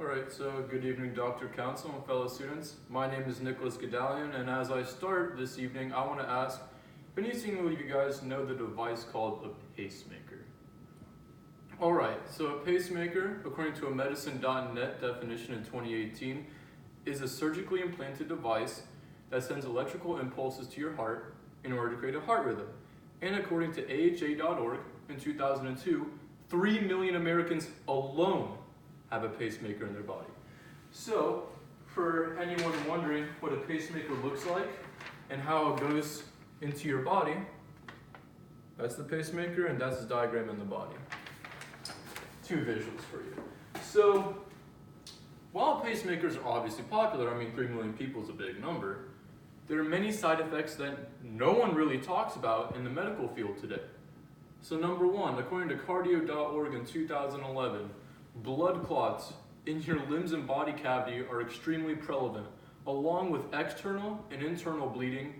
Alright, so good evening Dr. Council and fellow students. My name is Nicholas Gadalian, and as I start this evening, I want to ask, if any single of you guys know the device called a pacemaker? Alright, so a pacemaker, according to a medicine.net definition in 2018, is a surgically implanted device that sends electrical impulses to your heart in order to create a heart rhythm. And according to AHA.org, in 2002, 3 million Americans alone have a pacemaker in their body. So, for anyone wondering what a pacemaker looks like and how it goes into your body, that's the pacemaker and that's the diagram in the body. Two visuals for you. So, while pacemakers are obviously popular, 3 million people is a big number, there are many side effects that no one really talks about in the medical field today. So number one, according to cardio.org in 2011, blood clots in your limbs and body cavity are extremely prevalent, along with external and internal bleeding.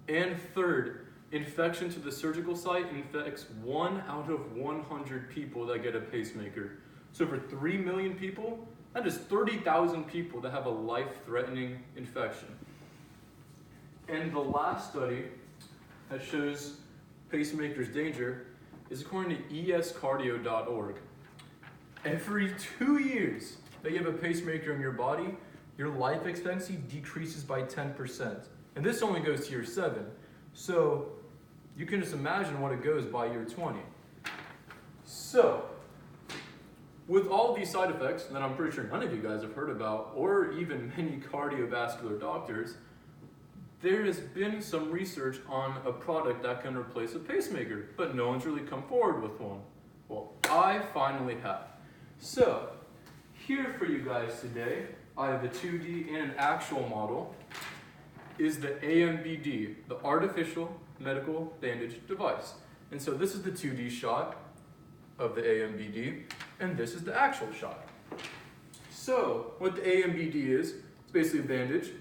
And third, infection to the surgical site infects 1 out of 100 people that get a pacemaker. So for 3 million people, that is 30,000 people that have a life-threatening infection. And the last study that shows pacemakers' danger is according to escardio.org. Every 2 years that you have a pacemaker in your body, your life expectancy decreases by 10%. And this only goes to year 7. So you can just imagine what it goes by year 20. So, with all these side effects that I'm pretty sure none of you guys have heard about, or even many cardiovascular doctors, there has been some research on a product that can replace a pacemaker, but no one's really come forward with one. Well, I finally have. So, here for you guys today, I have a 2D and an actual model, is the AMBD, the Artificial Medical Bandage Device. And so this is the 2D shot of the AMBD, and this is the actual shot. So, what the AMBD is, it's basically a bandage.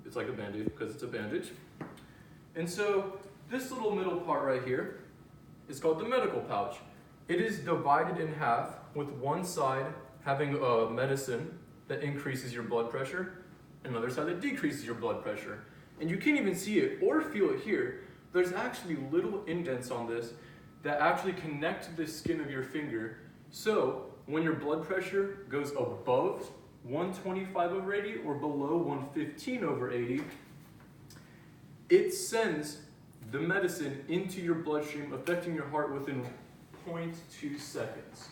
It's like a band-aid because it's a bandage. And so this little middle part right here is called the medical pouch. It is divided in half, with one side having a medicine that increases your blood pressure, and another side that decreases your blood pressure. And you can't even see it or feel it here. There's actually little indents on this that actually connect to the skin of your finger. So when your blood pressure goes above 125/80 or below 115/80, it sends the medicine into your bloodstream, affecting your heart within 0.2 seconds.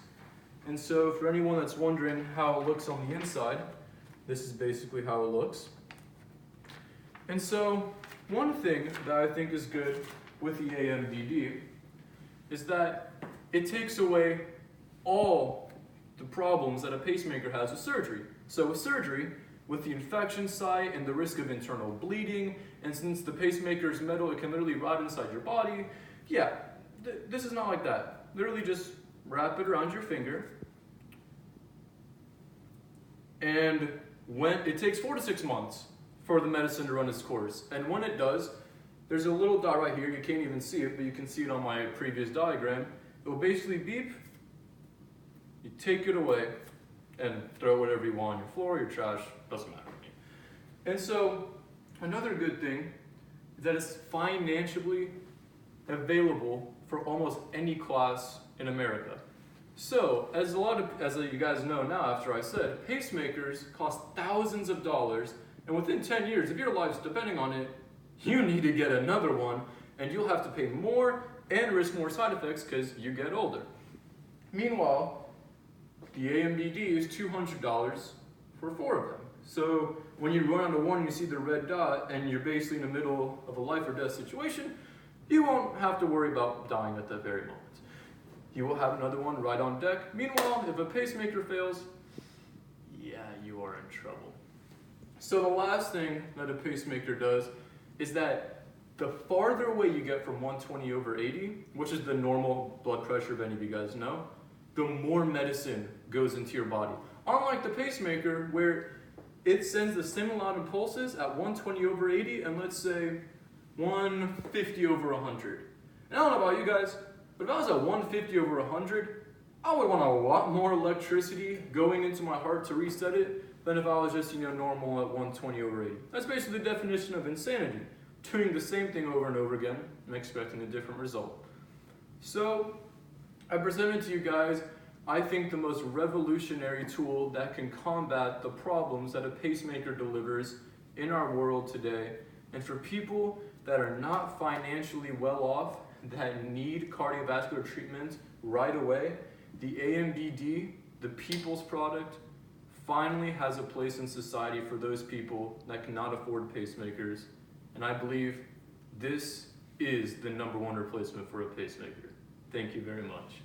And so for anyone that's wondering how it looks on the inside, this is basically how it looks. And so one thing that I think is good with the AMBD is that it takes away all the problems that a pacemaker has with surgery. So with surgery, with the infection site and the risk of internal bleeding, and since the pacemaker is metal, it can literally rot inside your body. Yeah, this is not like that. Literally just wrap it around your finger. And when it takes 4 to 6 months for the medicine to run its course. And when it does, there's a little dot right here. You can't even see it, but you can see it on my previous diagram. It will basically beep. You take it away and throw whatever you want on your floor, your trash, doesn't matter to me. And so, another good thing is that it's financially available for almost any class in America. So, as you guys know now after I said, pacemakers cost thousands of dollars, and within 10 years, if your life's depending on it, you need to get another one, and you'll have to pay more and risk more side effects because you get older. Meanwhile, the AMBD is $200 for 4 of them. So when you run onto one and you see the red dot and you're basically in the middle of a life or death situation, you won't have to worry about dying at that very moment. You will have another one right on deck. Meanwhile, if a pacemaker fails, yeah, you are in trouble. So the last thing that a pacemaker does is that the farther away you get from 120/80, which is the normal blood pressure if any of you guys know, the more medicine goes into your body. Unlike the pacemaker, where it sends the same amount of pulses at 120/80 and let's say 150/100. And I don't know about you guys, but if I was at 150/100, I would want a lot more electricity going into my heart to reset it than if I was just, normal at 120/80. That's basically the definition of insanity. Doing the same thing over and over again and expecting a different result. So, I presented to you guys, I think, the most revolutionary tool that can combat the problems that a pacemaker delivers in our world today. And for people that are not financially well off, that need cardiovascular treatment right away, the AMBD, the people's product, finally has a place in society for those people that cannot afford pacemakers. And I believe this is the #1 replacement for a pacemaker. Thank you very much.